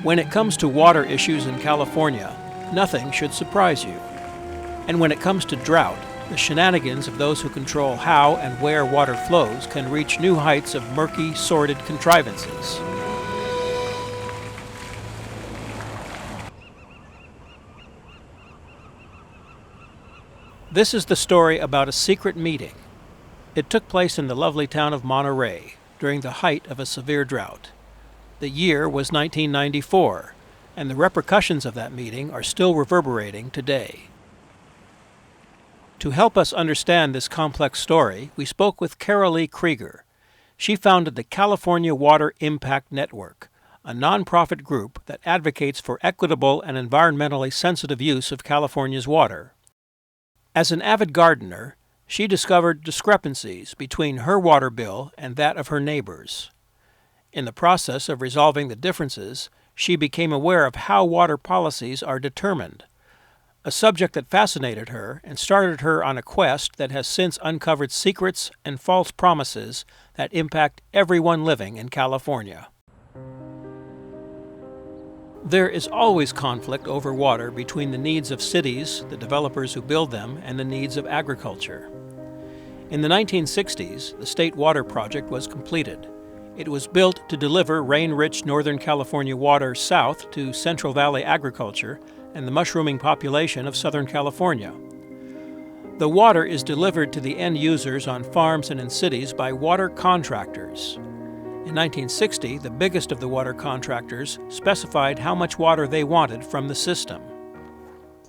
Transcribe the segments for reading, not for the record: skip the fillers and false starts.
When it comes to water issues in California, nothing should surprise you. And when it comes to drought, the shenanigans of those who control how and where water flows can reach new heights of murky, sordid contrivances. This is the story about a secret meeting. It took place in the lovely town of Monterey during the height of a severe drought. The year was 1994, and the repercussions of that meeting are still reverberating today. To help us understand this complex story, we spoke with Carolee Krieger. She founded the California Water Impact Network, a nonprofit group that advocates for equitable and environmentally sensitive use of California's water. As an avid gardener, she discovered discrepancies between her water bill and that of her neighbors. In the process of resolving the differences, she became aware of how water policies are determined, a subject that fascinated her and started her on a quest that has since uncovered secrets and false promises that impact everyone living in California. There is always conflict over water between the needs of cities, the developers who build them, and the needs of agriculture. In the 1960s, the State Water Project was completed. It was built to deliver rain-rich Northern California water south to Central Valley agriculture and the mushrooming population of Southern California. The water is delivered to the end users on farms and in cities by water contractors. In 1960, the biggest of the water contractors specified how much water they wanted from the system.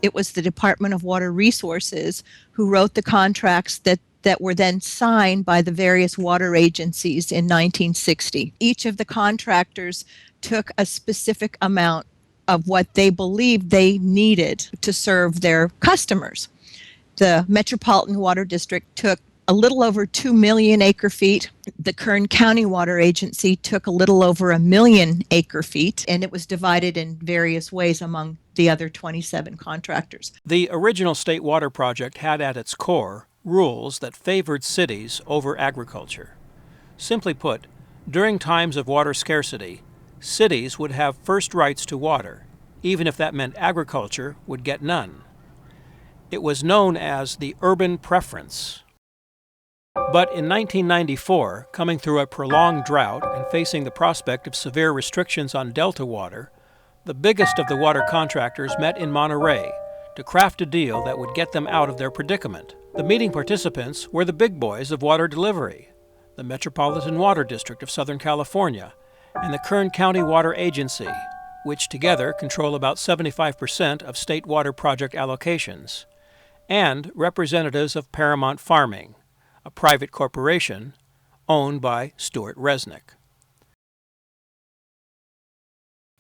It was the Department of Water Resources who wrote the contracts that were then signed by the various water agencies in 1960. Each of the contractors took a specific amount of what they believed they needed to serve their customers. The Metropolitan Water District took a little over 2 million acre-feet. The Kern County Water Agency took a little over 1 million acre-feet, and it was divided in various ways among the other 27 contractors. The original State Water Project had at its core rules that favored cities over agriculture. Simply put, during times of water scarcity, cities would have first rights to water, even if that meant agriculture would get none. It was known as the urban preference. But in 1994, coming through a prolonged drought and facing the prospect of severe restrictions on Delta water, the biggest of the water contractors met in Monterey to craft a deal that would get them out of their predicament. The meeting participants were the big boys of water delivery, the Metropolitan Water District of Southern California, and the Kern County Water Agency, which together control about 75% of state water project allocations, and representatives of Paramount Farming, a private corporation owned by Stewart Resnick.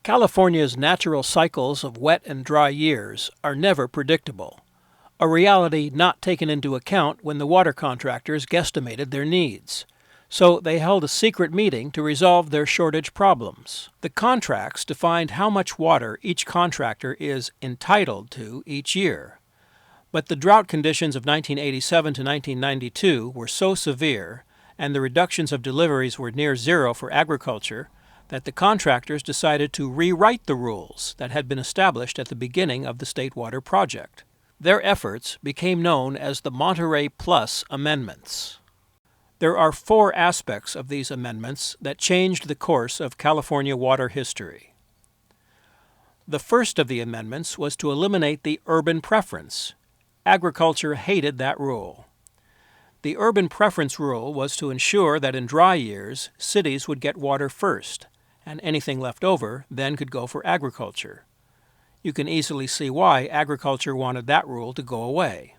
California's natural cycles of wet and dry years are never predictable, a reality not taken into account when the water contractors guesstimated their needs. So they held a secret meeting to resolve their shortage problems. The contracts defined how much water each contractor is entitled to each year. But the drought conditions of 1987 to 1992 were so severe, and the reductions of deliveries were near zero for agriculture, that the contractors decided to rewrite the rules that had been established at the beginning of the State Water Project. Their efforts became known as the Monterey Plus Amendments. There are 4 aspects of these amendments that changed the course of California water history. The first of the amendments was to eliminate the urban preference. Agriculture hated that rule. The urban preference rule was to ensure that in dry years, cities would get water first, and anything left over then could go for agriculture. You can easily see why agriculture wanted that rule to go away.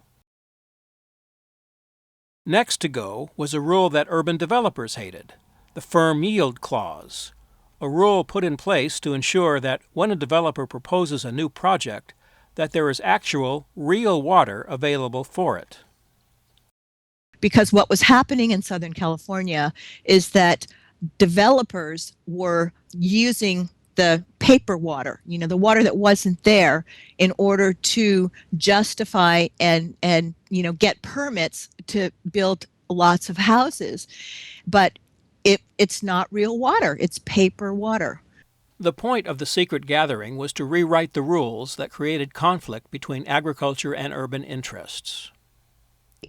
Next to go was a rule that urban developers hated, the firm yield clause, a rule put in place to ensure that when a developer proposes a new project, that there is actual, real water available for it. Because what was happening in Southern California is that developers were using the paper water, the water that wasn't there, in order to justify and get permits to build lots of houses. But it's not real water, it's paper water. The point of the secret gathering was to rewrite the rules that created conflict between agriculture and urban interests.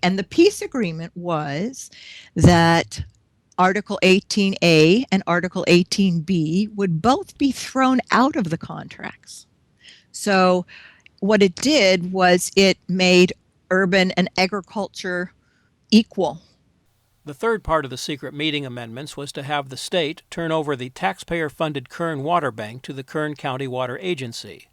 And the peace agreement was that Article 18A and Article 18B would both be thrown out of the contracts. So what it did was it made urban and agriculture equal. The third part of the secret meeting amendments was to have the state turn over the taxpayer-funded Kern Water Bank to the Kern County Water Agency,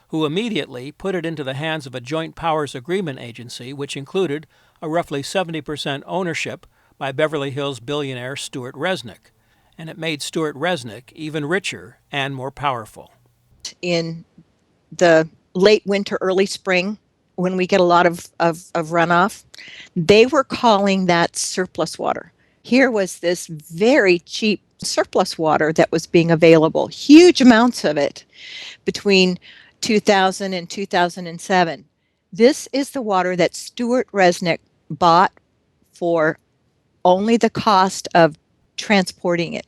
who immediately put it into the hands of a joint powers agreement agency which included a roughly 70% ownership by Beverly Hills billionaire Stewart Resnick, and it made Stewart Resnick even richer and more powerful. In the late winter, early spring, when we get a lot of runoff, they were calling that surplus water. Here was this very cheap surplus water that was being available, huge amounts of it between 2000 and 2007. This is the water that Stewart Resnick bought for only the cost of transporting it.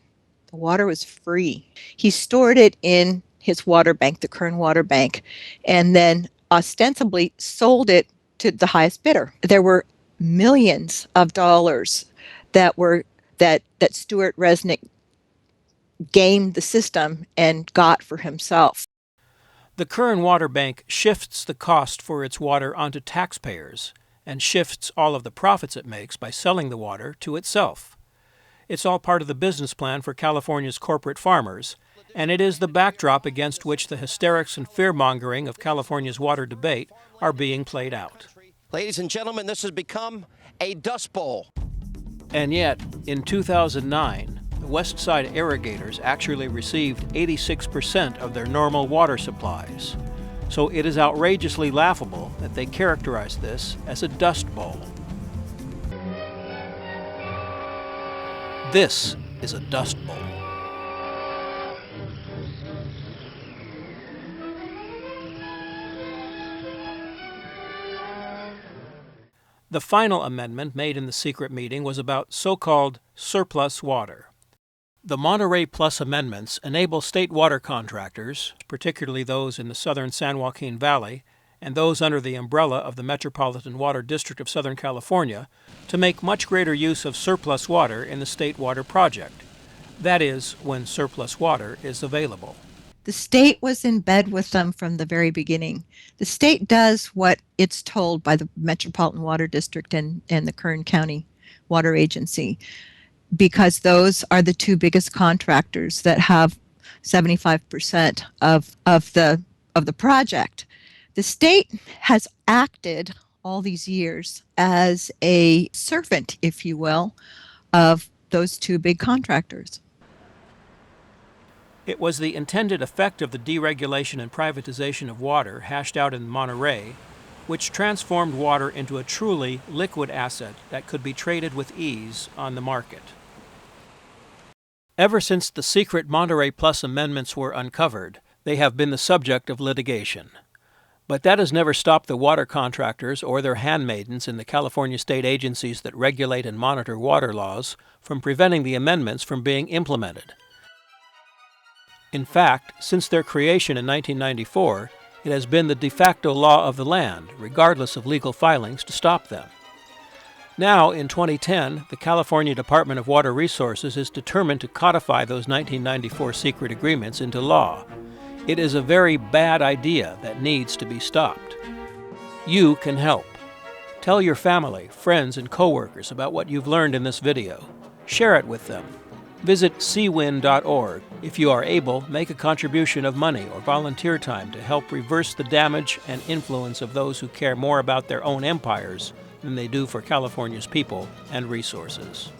The water was free. He stored it in his water bank, the Kern Water Bank, and then ostensibly sold it to the highest bidder. There were millions of dollars that Stewart Resnick gamed the system and got for himself. The Kern Water Bank shifts the cost for its water onto taxpayers and shifts all of the profits it makes by selling the water to itself. It's all part of the business plan for California's corporate farmers, and it is the backdrop against which the hysterics and fear-mongering of California's water debate are being played out. Ladies and gentlemen, this has become a dust bowl. And yet, in 2009, the West Side irrigators actually received 86% of their normal water supplies. So it is outrageously laughable that they characterize this as a dust bowl. This is a dust bowl. The final amendment made in the secret meeting was about so-called surplus water. The Monterey Plus amendments enable state water contractors, particularly those in the southern San Joaquin Valley and those under the umbrella of the Metropolitan Water District of Southern California, to make much greater use of surplus water in the state water project. That is, when surplus water is available. The state was in bed with them from the very beginning. The state does what it's told by the Metropolitan Water District and the Kern County Water Agency, because those are the two biggest contractors that have 75% of the project. The state has acted all these years as a servant, if you will, of those two big contractors. It was the intended effect of the deregulation and privatization of water hashed out in Monterey, which transformed water into a truly liquid asset that could be traded with ease on the market. Ever since the secret Monterey Plus amendments were uncovered, they have been the subject of litigation. But that has never stopped the water contractors or their handmaidens in the California state agencies that regulate and monitor water laws from preventing the amendments from being implemented. In fact, since their creation in 1994, it has been the de facto law of the land, regardless of legal filings, to stop them. Now, in 2010, the California Department of Water Resources is determined to codify those 1994 secret agreements into law. It is a very bad idea that needs to be stopped. You can help. Tell your family, friends, and coworkers about what you've learned in this video. Share it with them. Visit cwin.org. If you are able, make a contribution of money or volunteer time to help reverse the damage and influence of those who care more about their own empires than they do for California's people and resources.